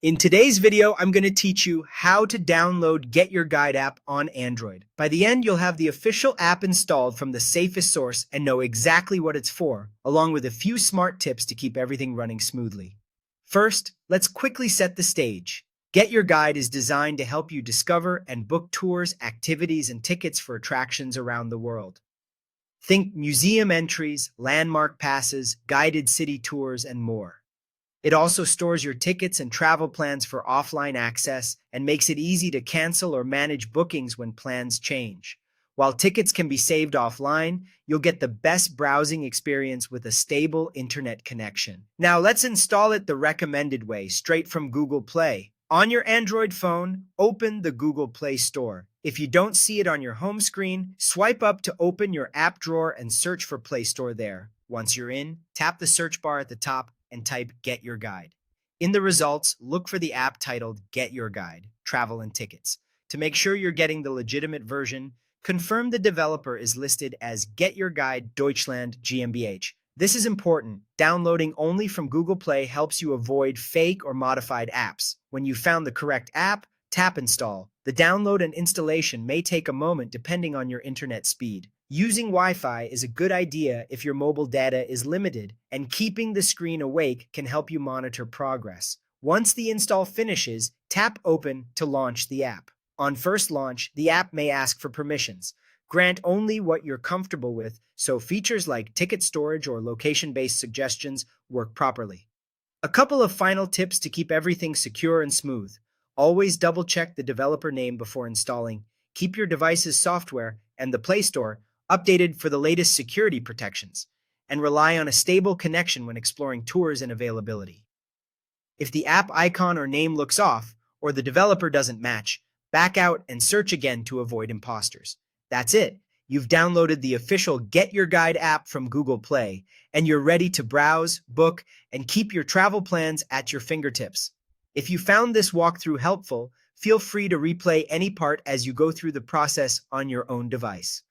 In today's video, I'm going to teach you how to download Get Your Guide app on Android. By the end, you'll have the official app installed from the safest source and know exactly what it's for, along with a few smart tips to keep everything running smoothly. First, let's quickly set the stage. Get Your Guide is designed to help you discover and book tours, activities, and tickets for attractions around the world. Think museum entries, landmark passes, guided city tours, and more. It also stores your tickets and travel plans for offline access and makes it easy to cancel or manage bookings when plans change. While tickets can be saved offline, you'll get the best browsing experience with a stable internet connection. Now let's install it the recommended way, straight from Google Play. On your Android phone, open the Google Play Store. If you don't see it on your home screen, swipe up to open your app drawer and search for Play Store there. Once you're in, tap the search bar at the top and type Get Your Guide. In the results, look for the app titled Get Your Guide, Travel and Tickets. To make sure you're getting the legitimate version, confirm the developer is listed as Get Your Guide Deutschland GmbH. This is important. Downloading only from Google Play helps you avoid fake or modified apps. When you've found the correct app, tap Install. The download and installation may take a moment depending on your internet speed. Using Wi-Fi is a good idea if your mobile data is limited, and keeping the screen awake can help you monitor progress. Once the install finishes, tap Open to launch the app. On first launch, the app may ask for permissions. Grant only what you're comfortable with, so features like ticket storage or location-based suggestions work properly. A couple of final tips to keep everything secure and smooth. Always double-check the developer name before installing. Keep your device's software and the Play Store updated for the latest security protections, and rely on a stable connection when exploring tours and availability. If the app icon or name looks off, or the developer doesn't match, back out and search again to avoid imposters. That's it. You've downloaded the official Get Your Guide app from Google Play, and you're ready to browse, book, and keep your travel plans at your fingertips. If you found this walkthrough helpful, feel free to replay any part as you go through the process on your own device.